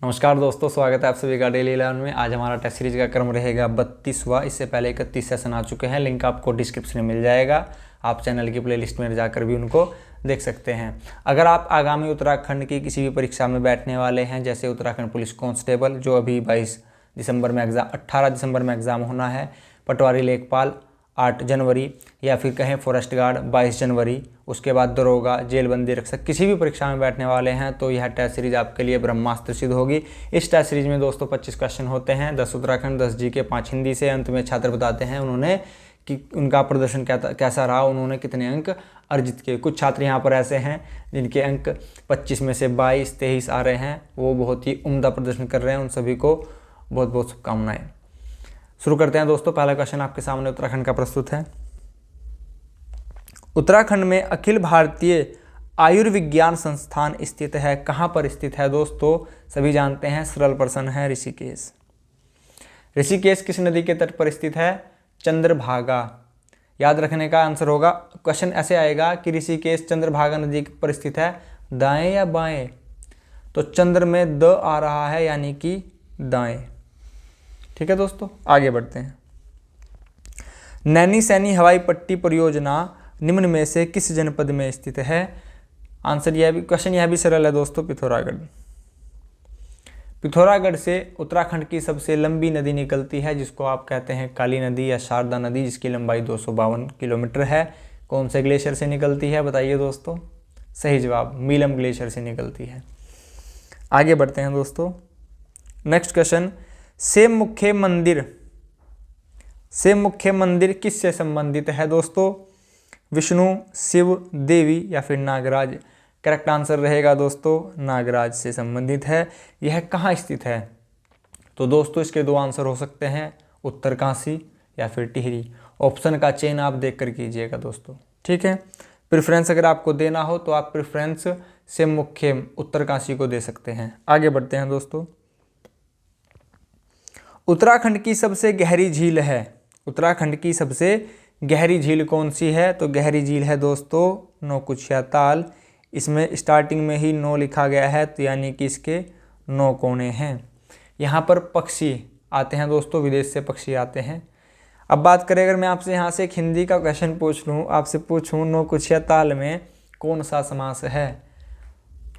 नमस्कार दोस्तों, स्वागत है आप सभी का डेली 11 में। आज हमारा टेस्ट सीरीज का क्रम रहेगा 32वां। इससे पहले 31 सेशन आ चुके हैं, लिंक आपको डिस्क्रिप्शन में मिल जाएगा। आप चैनल की प्लेलिस्ट में जाकर भी उनको देख सकते हैं। अगर आप आगामी उत्तराखंड की किसी भी परीक्षा में बैठने वाले हैं, जैसे उत्तराखंड पुलिस कांस्टेबल जो अभी 18 दिसंबर में एग्ज़ाम होना है, पटवारी लेखपाल 8 जनवरी, या फिर कहें फॉरेस्ट गार्ड 22 जनवरी, उसके बाद दरोगा, जेलबंदी रक्षक, किसी भी परीक्षा में बैठने वाले हैं तो यह टेस्ट सीरीज आपके लिए ब्रह्मास्त्र सिद्ध होगी। इस टेस्ट सीरीज में दोस्तों 25 क्वेश्चन होते हैं, 10 उत्तराखंड, 10 जीके, 5 हिंदी से। अंत में छात्र बताते हैं उन्होंने कि उनका प्रदर्शन कैसा रहा, उन्होंने कितने अंक अर्जित किए। कुछ छात्र यहाँ पर ऐसे हैं जिनके अंक 25 में से 22, 23 आ रहे हैं, वो बहुत ही उम्दा प्रदर्शन कर रहे हैं। उन सभी को बहुत बहुत शुभकामनाएं। शुरू करते हैं दोस्तों। पहला क्वेश्चन आपके सामने उत्तराखंड का प्रस्तुत है। उत्तराखंड में अखिल भारतीय आयुर्विज्ञान संस्थान स्थित है। कहाँ पर स्थित है दोस्तों? सभी जानते हैं, सरल प्रश्न है, ऋषिकेश। ऋषिकेश किस नदी के तट पर स्थित है? चंद्रभागा। याद रखने का आंसर होगा, क्वेश्चन ऐसे आएगा कि ऋषिकेश चंद्रभागा नदी पर स्थित है, दाएं या बाएं? तो चंद्र में द आ रहा है, यानी कि दाएं। ठीक है दोस्तों, आगे बढ़ते हैं। नैनी सैनी हवाई पट्टी परियोजना निम्न में से किस जनपद में स्थित है? आंसर क्वेश्चन यह भी सरल है दोस्तों, पिथौरागढ़। पिथौरागढ़ से उत्तराखंड की सबसे लंबी नदी निकलती है, जिसको आप कहते हैं काली नदी या शारदा नदी, जिसकी लंबाई 252 किलोमीटर है। कौन से ग्लेशियर से निकलती है बताइए दोस्तों? सही जवाब, मीलम ग्लेशियर से निकलती है। आगे बढ़ते हैं दोस्तों। नेक्स्ट क्वेश्चन, सेम मुख्य मंदिर किससे संबंधित है दोस्तों? विष्णु, शिव, देवी या फिर नागराज? करेक्ट आंसर रहेगा दोस्तों, नागराज से संबंधित है। यह कहाँ स्थित है? तो दोस्तों इसके दो आंसर हो सकते हैं, उत्तरकाशी या फिर टिहरी। ऑप्शन का चयन आप देख कर कीजिएगा दोस्तों, ठीक है। प्रेफरेंस अगर आपको देना हो तो आप प्रेफरेंस से मुख्य उत्तरकाशी को दे सकते हैं। आगे बढ़ते हैं दोस्तों। उत्तराखंड की सबसे गहरी झील है। उत्तराखंड की सबसे गहरी झील कौन सी है? तो गहरी झील है दोस्तों नौकुचिया ताल। इसमें स्टार्टिंग में ही 9 लिखा गया है, तो यानी कि इसके 9 कोने हैं। यहाँ पर पक्षी आते हैं दोस्तों, विदेश से पक्षी आते हैं। अब बात करें, अगर मैं आपसे यहाँ से एक हिंदी का क्वेश्चन पूछ लूँ, आपसे पूछूँ नौकुचिया ताल में कौन सा समास है?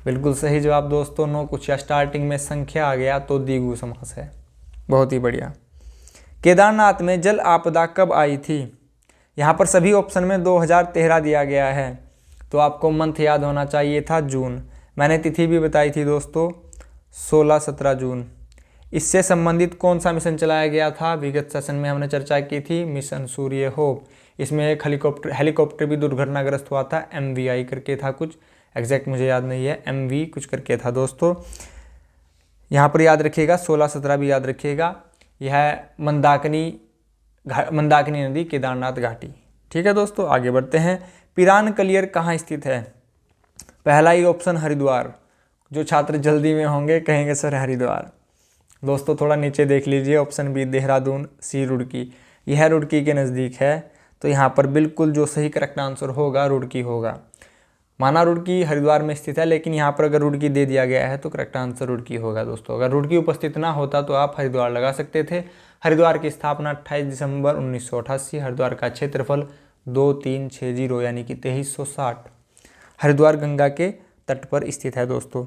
बिल्कुल सही जवाब दोस्तों, नौकुचिया। स्टार्टिंग में संख्या आ गया तो द्विगु समास है। बहुत ही बढ़िया। केदारनाथ में जल आपदा कब आई थी? यहाँ पर सभी ऑप्शन में 2013 दिया गया है, तो आपको मंथ याद होना चाहिए था, जून। मैंने तिथि भी बताई थी दोस्तों, 16-17 जून। इससे संबंधित कौन सा मिशन चलाया गया था? विगत सेशन में हमने चर्चा की थी, मिशन सूर्य होप। इसमें एक हेलीकॉप्टर भी दुर्घटनाग्रस्त हुआ था, MVI करके था कुछ, एग्जैक्ट मुझे याद नहीं है, MV कुछ करके था दोस्तों। यहाँ पर याद रखिएगा, 16-17 भी याद रखिएगा। यह मंदाकिनी नदी, केदारनाथ घाटी। ठीक है दोस्तों, आगे बढ़ते हैं। पिरान कलियर कहाँ स्थित है? पहला ही ऑप्शन हरिद्वार। जो छात्र जल्दी में होंगे कहेंगे सर हरिद्वार। दोस्तों थोड़ा नीचे देख लीजिए, ऑप्शन बी देहरादून, सी रुड़की। यह रुड़की के नज़दीक है, तो यहाँ पर बिल्कुल जो सही करेक्ट आंसर होगा रुड़की होगा। माना रुड़की हरिद्वार में स्थित है, लेकिन यहाँ पर अगर रुड़की दे दिया गया है तो करेक्ट आंसर रुड़की होगा दोस्तों। अगर रुड़की उपस्थित ना होता तो आप हरिद्वार लगा सकते थे। हरिद्वार की स्थापना 28 दिसंबर 1988। हरिद्वार का क्षेत्रफल 2360 यानी कि 2360। हरिद्वार गंगा के तट पर स्थित है दोस्तों।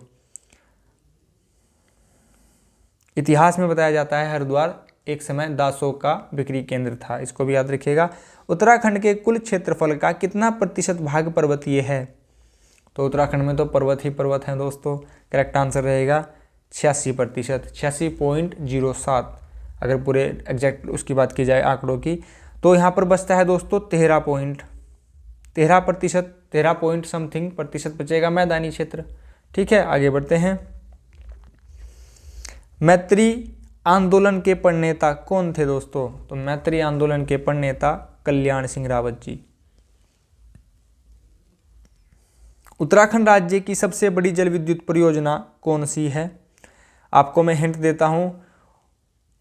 इतिहास में बताया जाता है हरिद्वार एक समय दासों का बिक्री केंद्र था, इसको भी याद रखिएगा। उत्तराखंड के कुल क्षेत्रफल का कितना प्रतिशत भाग पर्वतीय है? तो उत्तराखंड में तो पर्वत ही पर्वत हैं दोस्तों। करेक्ट आंसर रहेगा 86%, 86.07। अगर पूरे एग्जैक्ट उसकी बात की जाए आंकड़ों की, तो यहाँ पर बचता है दोस्तों 13% 13 पॉइंट समथिंग प्रतिशत बचेगा मैदानी क्षेत्र। ठीक है, आगे बढ़ते हैं। मैत्री आंदोलन के प्रणेता कौन थे दोस्तों? तो मैत्री आंदोलन के प्रणेता कल्याण सिंह रावत जी। उत्तराखंड राज्य की सबसे बड़ी जल विद्युत परियोजना कौन सी है? आपको मैं हिंट देता हूं,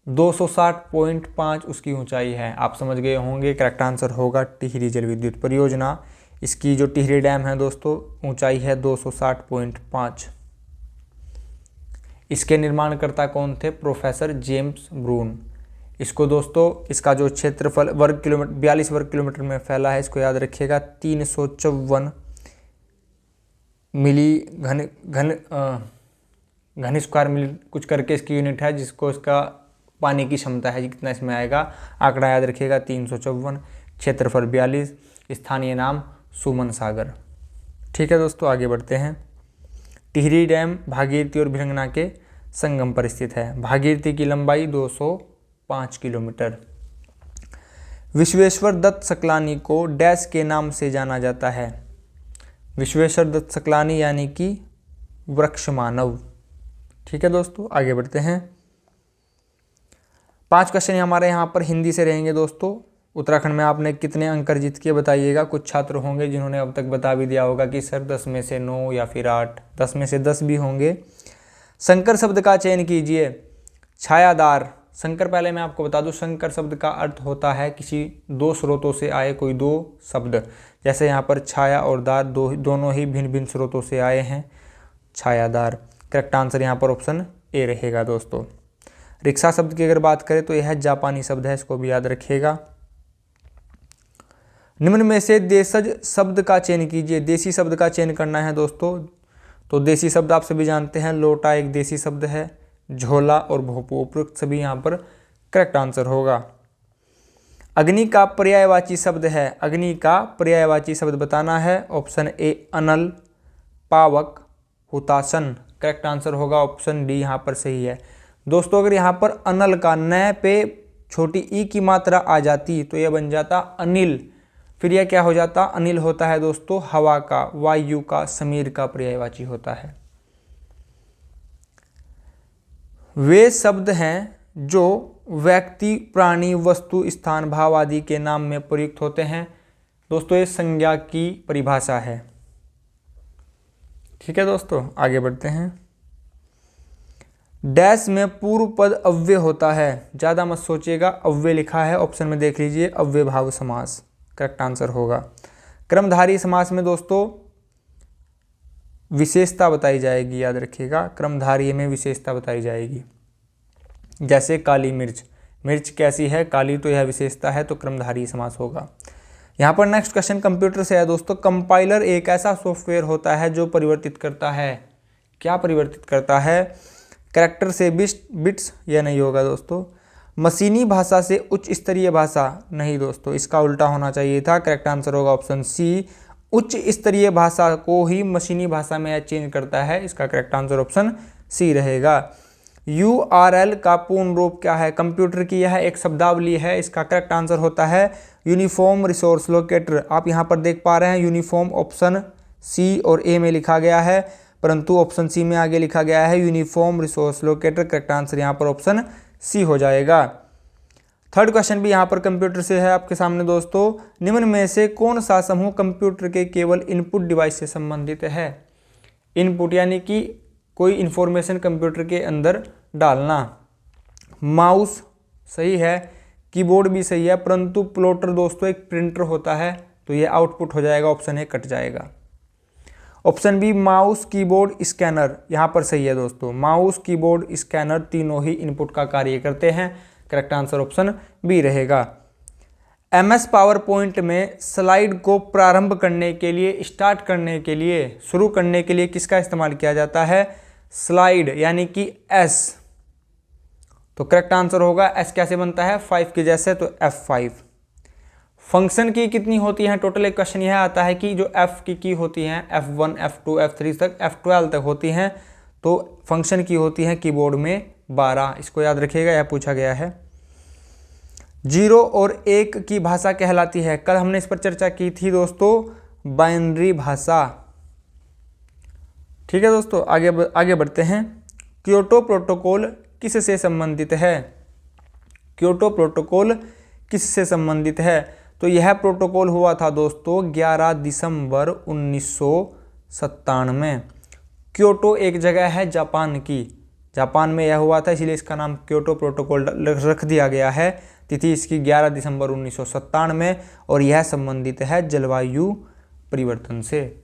260.5 उसकी ऊंचाई है। आप समझ गए होंगे, करेक्ट आंसर होगा टिहरी जल विद्युत परियोजना। इसकी जो टिहरी डैम है दोस्तों, ऊंचाई है 260.5। इसके निर्माणकर्ता कौन थे? Professor James Brune. इसको दोस्तों, इसका जो क्षेत्रफल वर्ग किलोमीटर 42 वर्ग किलोमीटर में फैला है, इसको याद रखिएगा। 354 मिली घन स्क्वायर मिली कुछ करके इसकी यूनिट है, जिसको इसका पानी की क्षमता है कितना इसमें आएगा, आंकड़ा याद रखिएगा 354, क्षेत्रफल 42, स्थानीय नाम सुमन सागर। ठीक है दोस्तों, आगे बढ़ते हैं। टिहरी डैम भागीरथी और भिलंगना के संगम पर स्थित है। भागीरथी की लंबाई 205 किलोमीटर। विश्वेश्वर दत्त सकलानी को डैश के नाम से जाना जाता है। विश्वेश्वर दत्त सकलानी यानी कि वृक्ष मानव। ठीक है दोस्तों, आगे बढ़ते हैं। 5 क्वेश्चन हमारे यहाँ पर हिंदी से रहेंगे दोस्तों। उत्तराखंड में आपने कितने अंक अर्जित किए बताइएगा। कुछ छात्र होंगे जिन्होंने अब तक बता भी दिया होगा कि सर 10 में से 9 या फिर 8, 10 में से 10 भी होंगे। संकर शब्द का चयन कीजिए। छायादार। संकर, पहले मैं आपको बता दूं, संकर शब्द का अर्थ होता है किसी 2 स्रोतों से आए कोई 2 शब्द। जैसे यहाँ पर छाया और दार दोनों ही भिन्न भिन्न स्रोतों से आए हैं, छायादार। करेक्ट आंसर यहाँ पर ऑप्शन ए रहेगा दोस्तों। रिक्शा शब्द की अगर बात करें तो यह जापानी शब्द है, इसको भी याद रखिएगा। निम्न में से देशज शब्द का चयन कीजिए। देसी शब्द का चयन करना है दोस्तों। तो देसी शब्द आप सभी जानते हैं, लोटा एक देसी शब्द है, झोला और भोपू उपयुक्त सभी यहाँ पर करेक्ट आंसर होगा। अग्नि का पर्यायवाची शब्द है। अग्नि का पर्यायवाची शब्द बताना है। Option A Anal, Pavak, हुतासन। Correct answer होगा ऑप्शन डी यहाँ पर सही है दोस्तों। अगर यहाँ पर अनल का न पे छोटी ई की मात्रा आ जाती तो यह बन जाता अनिल। फिर यह क्या हो जाता? अनिल होता है दोस्तों हवा का, वायु का, समीर का पर्यायवाची होता है। वे शब्द हैं जो व्यक्ति, प्राणी, वस्तु, स्थान, भाव आदि के नाम में प्रयुक्त होते हैं। दोस्तों ये संज्ञा की परिभाषा है। ठीक है दोस्तों, आगे बढ़ते हैं। डैश में पूर्व पद अव्यय होता है। ज़्यादा मत सोचिएगा, अव्यय लिखा है ऑप्शन में देख लीजिए, अव्यय भाव समास करेक्ट आंसर होगा। क्रमधारी समास में दोस्तों विशेषता बताई जाएगी, याद रखिएगा। क्रमधारी में विशेषता बताई जाएगी। जैसे काली मिर्च, मिर्च कैसी है? काली, तो यह विशेषता है, तो क्रमधारी समास होगा। यहाँ पर नेक्स्ट क्वेश्चन कंप्यूटर से है दोस्तों। कंपाइलर एक ऐसा सॉफ्टवेयर होता है जो परिवर्तित करता है, क्या परिवर्तित करता है? कैरेक्टर से बिट्स, यह नहीं होगा दोस्तों। मशीनी भाषा से उच्च स्तरीय भाषा, नहीं दोस्तों, इसका उल्टा होना चाहिए था। करेक्ट आंसर होगा ऑप्शन सी, उच्च स्तरीय भाषा को ही मशीनी भाषा में चेंज करता है। इसका करेक्ट आंसर ऑप्शन सी रहेगा। URL का पूर्ण रूप क्या है? कंप्यूटर की यह एक शब्दावली है। इसका करेक्ट आंसर होता है यूनिफॉर्म रिसोर्स लोकेटर। आप यहाँ पर देख पा रहे हैं यूनिफॉर्म ऑप्शन सी और ए में लिखा गया है, परंतु ऑप्शन सी में आगे लिखा गया है uniform resource locator. Correct answer यहाँ पर ऑप्शन सी हो जाएगा। थर्ड क्वेश्चन भी यहाँ पर कंप्यूटर से है आपके सामने दोस्तों। निम्न में से कौन सा समूह कंप्यूटर के केवल इनपुट डिवाइस से संबंधित है? इनपुट यानी कि कोई इंफॉर्मेशन कंप्यूटर के अंदर डालना। माउस सही है, कीबोर्ड भी सही है, परंतु प्लॉटर दोस्तों एक प्रिंटर होता है, तो ये आउटपुट हो जाएगा, ऑप्शन ए कट जाएगा। Option B mouse, keyboard, scanner यहाँ पर सही है दोस्तों। माउस, कीबोर्ड, स्कैनर तीनों ही इनपुट का कार्य करते हैं। करेक्ट आंसर ऑप्शन बी रहेगा। MS पावर पॉइंट में स्लाइड को प्रारंभ करने के लिए, स्टार्ट करने के लिए, शुरू करने के लिए किसका इस्तेमाल किया जाता है? स्लाइड यानी कि S। तो करेक्ट आंसर होगा S कैसे बनता है? 5 के जैसे, तो F5। फंक्शन की कितनी होती है टोटल? एक क्वेश्चन यह आता है कि जो F की होती हैं F1, F2, F3 तक, F12 तक होती हैं, तो फंक्शन की होती है कीबोर्ड में 12। इसको याद रखिएगा, यह पूछा गया है। 0 और 1 की भाषा कहलाती है। कल हमने इस पर चर्चा की थी दोस्तों, बाइनरी भाषा। ठीक है दोस्तों, आगे बढ़ते हैं। क्योटो प्रोटोकॉल किससे संबंधित है? क्योटो प्रोटोकॉल किससे संबंधित है? तो यह प्रोटोकॉल हुआ था दोस्तों 11 दिसंबर 1997। क्योटो एक जगह है जापान की, जापान में यह हुआ था, इसलिए इसका नाम क्योटो प्रोटोकॉल रख दिया गया है। तिथि इसकी 11 दिसंबर 1997 और यह संबंधित है जलवायु परिवर्तन से।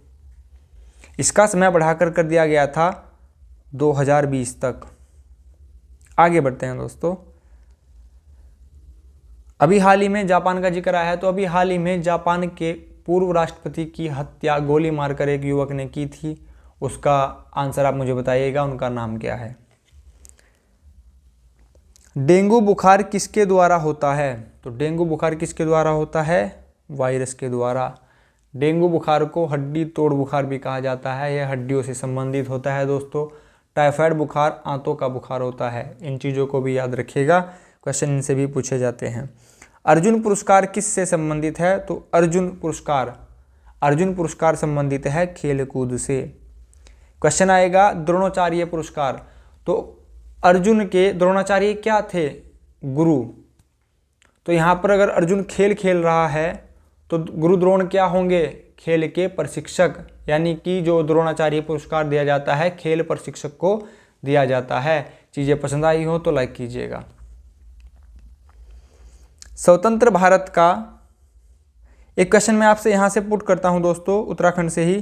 इसका समय बढ़ाकर कर दिया गया था 2020 तक। आगे बढ़ते हैं दोस्तों। अभी हाल ही में जापान का जिक्र आया है, तो अभी हाल ही में जापान के पूर्व राष्ट्रपति की हत्या गोली मारकर एक युवक ने की थी, उसका आंसर आप मुझे बताइएगा, उनका नाम क्या है। डेंगू बुखार किसके द्वारा होता है? तो डेंगू बुखार किसके द्वारा होता है? वायरस के द्वारा। डेंगू बुखार को हड्डी तोड़ बुखार भी कहा जाता है, यह हड्डियों से संबंधित होता है दोस्तों। टाइफाइड बुखार आंतों का बुखार होता है। इन चीज़ों को भी याद रखिएगा, क्वेश्चन इनसे भी पूछे जाते हैं। अर्जुन पुरस्कार किससे संबंधित है? तो अर्जुन पुरस्कार संबंधित है खेल कूद से। क्वेश्चन आएगा द्रोणाचार्य पुरस्कार, तो अर्जुन के द्रोणाचार्य क्या थे? गुरु। तो यहाँ पर अगर अर्जुन खेल खेल रहा है तो गुरु द्रोण क्या होंगे? खेल के प्रशिक्षक, यानी कि जो द्रोणाचार्य पुरस्कार दिया जाता है खेल प्रशिक्षक को दिया जाता है। चीज़ें पसंद आई हो तो लाइक कीजिएगा। स्वतंत्र भारत का एक क्वेश्चन मैं आपसे यहाँ से पुट करता हूँ दोस्तों, उत्तराखंड से ही।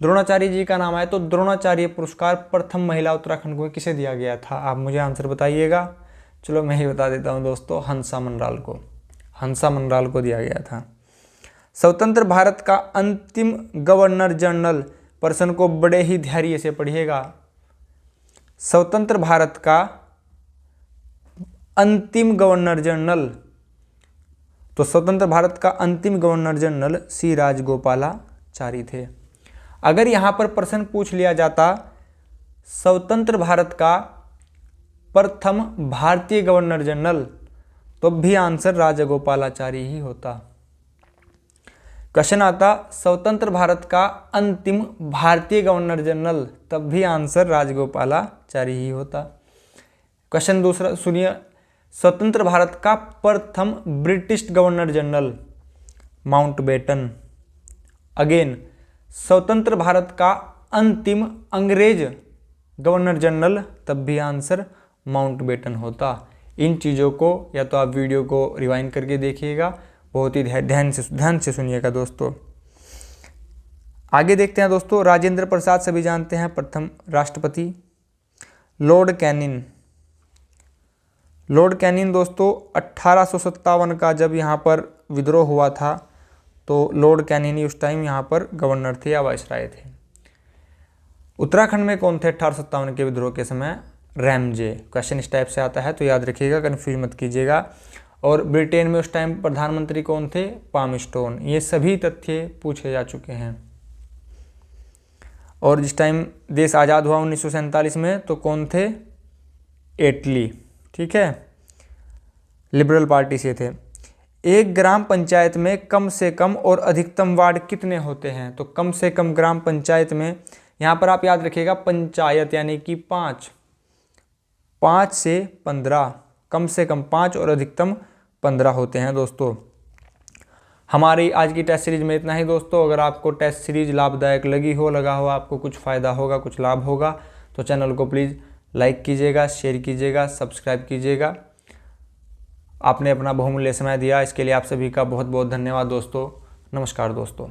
द्रोणाचार्य जी का नाम आया, तो द्रोणाचार्य पुरस्कार प्रथम महिला उत्तराखंड को किसे दिया गया था? आप मुझे आंसर बताइएगा। चलो मैं ही बता देता हूँ दोस्तों, हंसा मनराल को दिया गया था। स्वतंत्र भारत का अंतिम गवर्नर जनरल, पर्सन को बड़े ही धैर्य से पढ़िएगा। स्वतंत्र भारत का अंतिम गवर्नर जनरल, तो स्वतंत्र भारत का अंतिम गवर्नर जनरल सी राजगोपालाचारी थे। अगर यहाँ पर प्रश्न पूछ लिया जाता स्वतंत्र भारत का प्रथम भारतीय गवर्नर जनरल, तो भी आंसर राजगोपालाचारी ही होता। क्वेश्चन आता स्वतंत्र भारत का अंतिम भारतीय गवर्नर जनरल, तब भी आंसर राजगोपालाचारी ही होता। क्वेश्चन दूसरा सुनिए, स्वतंत्र भारत का प्रथम British governor general Mountbatten. Again स्वतंत्र भारत का अंतिम अंग्रेज गवर्नर जनरल, तब भी आंसर माउंटबेटन होता। इन चीज़ों को या तो आप वीडियो को रिवाइंड करके देखिएगा, बहुत ही ध्यान से सुनिएगा दोस्तों। आगे देखते हैं दोस्तों, राजेंद्र प्रसाद सभी जानते हैं प्रथम राष्ट्रपति। लॉर्ड कैनिन दोस्तों 1857 का जब यहाँ पर विद्रोह हुआ था, तो लॉर्ड कैनिन उस टाइम यहाँ पर गवर्नर थे या वाइसराय थे। उत्तराखंड में कौन थे 1857 के विद्रोह के समय? रैमजे। क्वेश्चन इस टाइप से आता है तो याद रखिएगा, कन्फ्यूज मत कीजिएगा। और ब्रिटेन में उस टाइम प्रधानमंत्री कौन थे? पामस्टोन। ये सभी तथ्य पूछे जा चुके हैं। और जिस टाइम देश आज़ाद हुआ 1947 में, तो कौन थे? एटली, ठीक है, लिबरल पार्टी से थे। एक ग्राम पंचायत में कम से कम और अधिकतम वार्ड कितने होते हैं? तो कम से कम ग्राम पंचायत में, यहाँ पर आप याद रखिएगा पंचायत यानी कि 5 से 15, कम से कम 5 और अधिकतम 15 होते हैं दोस्तों। हमारी आज की टेस्ट सीरीज में इतना ही दोस्तों। अगर आपको टेस्ट सीरीज लाभदायक लगा हो, आपको कुछ फ़ायदा होगा, कुछ लाभ होगा, तो चैनल को प्लीज़ लाइक कीजिएगा, शेयर कीजिएगा, सब्सक्राइब कीजिएगा। आपने अपना बहुमूल्य समय दिया, इसके लिए आप सभी का बहुत बहुत धन्यवाद दोस्तों। नमस्कार दोस्तों।